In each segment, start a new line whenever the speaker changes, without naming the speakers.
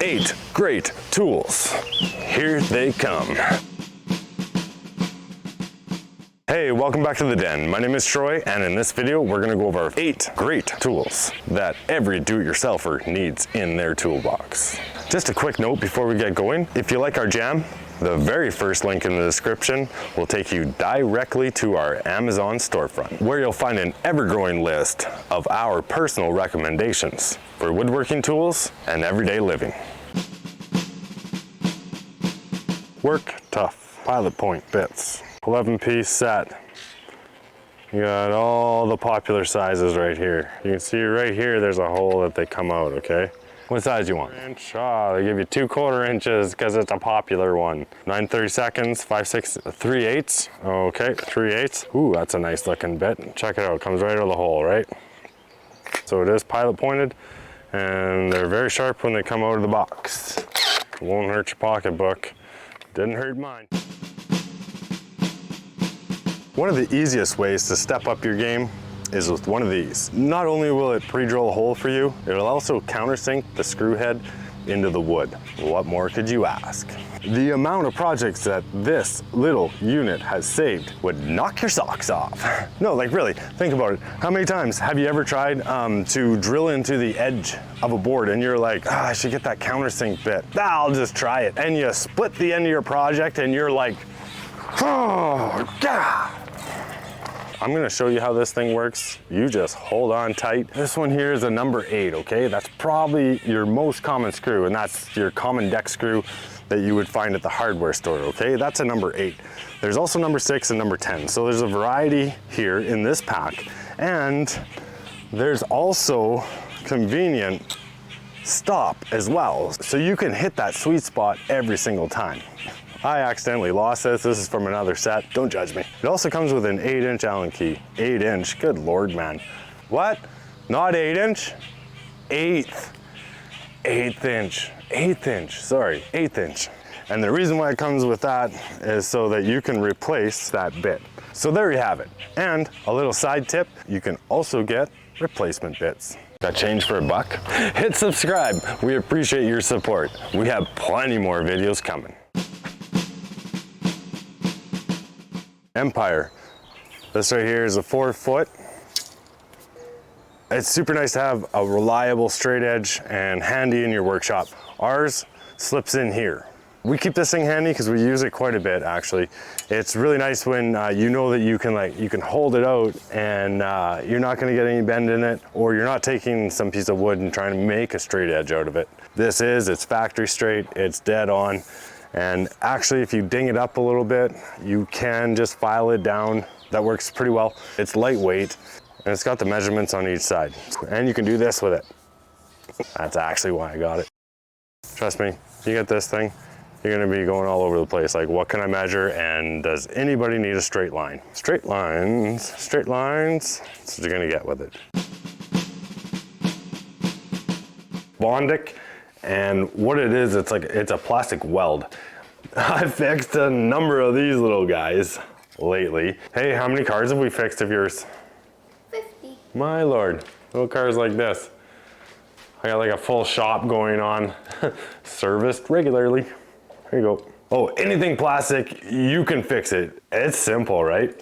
8 great tools. Here they come. Hey, welcome back to the den. My name is Troy, and in this video, we're gonna go over 8 great tools that every do-it-yourselfer needs in their toolbox. Just a quick note before we get going. If you like our jam, the very first link in the description will take you directly to our Amazon storefront, where you'll find an ever-growing list of our personal recommendations for woodworking tools and everyday living. Work Tough Pilot Point bits. 11-piece set. You got all the popular sizes right here. You can see right here there's a hole that they come out, okay? What size you want? Inch. Ah, they give you 2 1/4 inches because it's a popular one. 9/32, 5 6 3/8. Okay, 3/8. Ooh, that's a nice looking bit. Check it out, it comes right out of the hole, right? So it is pilot pointed, and they're very sharp when they come out of the box. It won't hurt your pocketbook. Didn't hurt mine. One of the easiest ways to step up your game is with one of these. Not only will it pre-drill a hole for you, it'll also countersink the screw head into the wood. What more could you ask? The amount of projects that this little unit has saved would knock your socks off. No, like really, think about it. How many times have you ever tried to drill into the edge of a board and you're like, oh, I should get that countersink bit. I'll just try it. And you split the end of your project and you're like, oh, God. I'm gonna show you how this thing works. You just hold on tight. This one here is a number 8, okay? That's probably your most common screw, and that's your common deck screw that you would find at the hardware store, okay? That's a number 8. There's also number 6 and number 10. So there's a variety here in this pack. And there's also convenient stop as well. So you can hit that sweet spot every single time. I accidentally lost this. This is from another set. Don't judge me. It also comes with an 8-inch Allen key. 8-inch, good Lord, man. What? Not 8-inch? 8th. 8th inch. 8th inch, sorry, 8th inch. And the reason why it comes with that is so that you can replace that bit. So there you have it. And a little side tip, you can also get replacement bits. Got change for $1? Hit subscribe. We appreciate your support. We have plenty more videos coming. Empire. This right here is a 4-foot. It's super nice to have a reliable straight edge and handy in your workshop. Ours slips in here. We keep this thing handy because we use it quite a bit actually. It's really nice when you know that you can hold it out and you're not going to get any bend in it, or you're not taking some piece of wood and trying to make a straight edge out of it. It's factory straight, it's dead on. And actually, if you ding it up a little bit, you can just file it down. That works pretty well. It's lightweight, and it's got the measurements on each side. And you can do this with it. That's actually why I got it. Trust me, you get this thing, you're gonna be going all over the place. Like, what can I measure, and does anybody need a straight line? Straight lines, that's what you're gonna get with it. Bondic. And what it is, it's a plastic weld. I fixed a number of these little guys lately. Hey, how many cars have we fixed of yours?
50.
My Lord, little cars like this. I got like a full shop going on, serviced regularly. There you go. Oh, anything plastic, you can fix it. It's simple, right?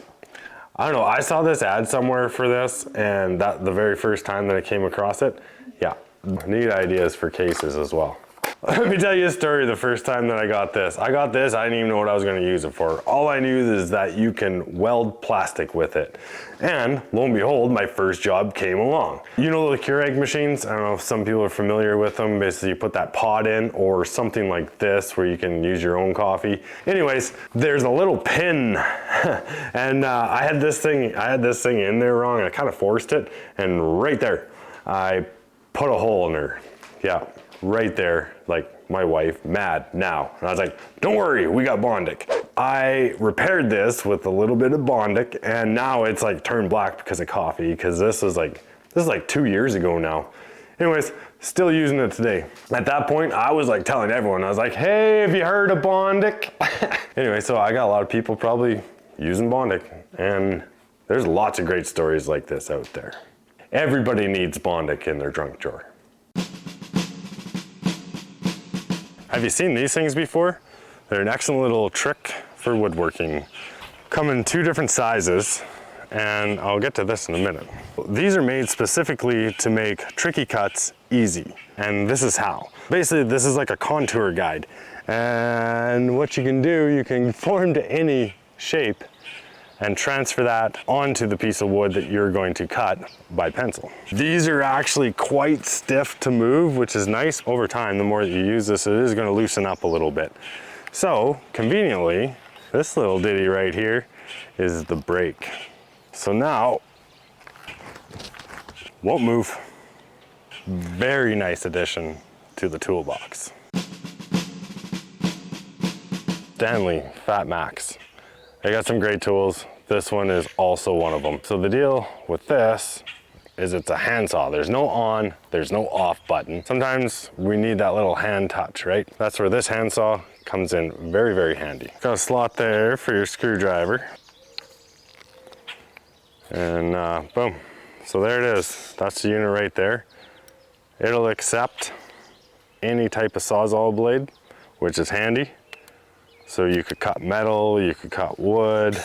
I don't know, I saw this ad somewhere for this, and that the very first time that I came across it, yeah. Neat ideas for cases as well. Let me tell you a story. The first time that I got this, I didn't even know what I was going to use it for. All I knew is that you can weld plastic with it. And lo and behold, my first job came along. You know the Keurig machines? I don't know if some people are familiar with them. Basically, you put that pot in, or something like this where you can use your own coffee. Anyways, there's a little pin, and I had this thing in there wrong. I kind of forced it, and right there, I put a hole in her. Yeah, right there, like my wife, mad now. And I was like, don't worry, we got Bondic. I repaired this with a little bit of Bondic, and now it's like turned black because of coffee, because this is like 2 years ago now. Anyways, still using it today. At that point, I was like telling everyone, I was like, hey, have you heard of Bondic? Anyway, so I got a lot of people probably using Bondic, and there's lots of great stories like this out there. Everybody needs Bondic in their junk drawer. Have you seen these things before? They're an excellent little trick for woodworking. Come in 2 different sizes, and I'll get to this in a minute. These are made specifically to make tricky cuts easy, and this is how. Basically, this is like a contour guide, and what you can do, you can form to any shape and transfer that onto the piece of wood that you're going to cut by pencil. These are actually quite stiff to move, which is nice. Over time, the more that you use this, it is going to loosen up a little bit. So, conveniently, this little ditty right here is the brake. So now, won't move. Very nice addition to the toolbox. Stanley Fat Max. They got some great tools. This one is also one of them. So the deal with this is it's a handsaw. There's no on, there's no off button. Sometimes we need that little hand touch, right? That's where this handsaw comes in very, very handy. Got a slot there for your screwdriver. And boom. So there it is. That's the unit right there. It'll accept any type of Sawzall blade, which is handy. So you could cut metal, you could cut wood,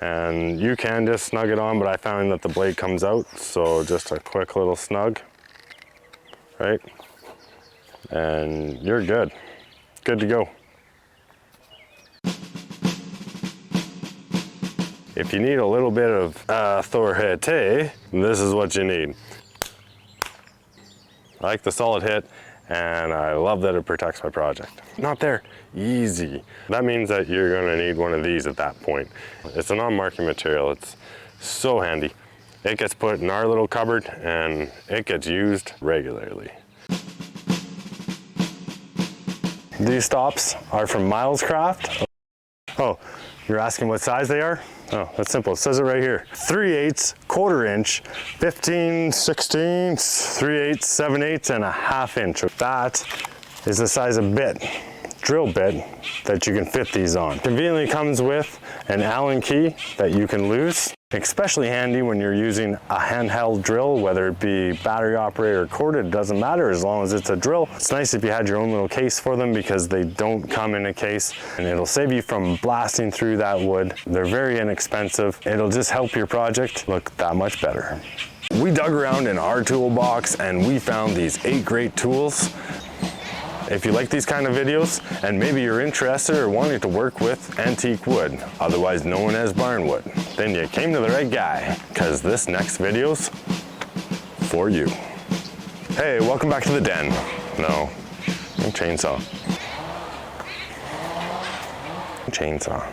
and you can just snug it on, but I found that the blade comes out, so just a quick little snug, right? And you're good. Good to go. If you need a little bit of authority, this is what you need. I like the solid hit, and I love that it protects my project. Not there, easy. That means that you're gonna need one of these at that point. It's a non-marking material, it's so handy. It gets put in our little cupboard and it gets used regularly. These stops are from Miles Craft. Oh, you're asking what size they are? Oh, that's simple, it says it right here. 3/8, 1/4 inch, 15, 16, 3/8, 7/8, and a 1/2 inch. That is the size of bit, drill bit, that you can fit these on. Conveniently comes with an Allen key that you can lose. Especially handy when you're using a handheld drill, whether it be battery operated or corded, it doesn't matter as long as it's a drill. It's nice if you had your own little case for them because they don't come in a case, and it'll save you from blasting through that wood. They're very inexpensive. It'll just help your project look that much better. We dug around in our toolbox and we found these 8 great tools. If you like these kind of videos and maybe you're interested or wanting to work with antique wood, otherwise known as barnwood, then you came to the right guy, because this next video's for you. Hey, welcome back to the den. No, chainsaw. Chainsaw.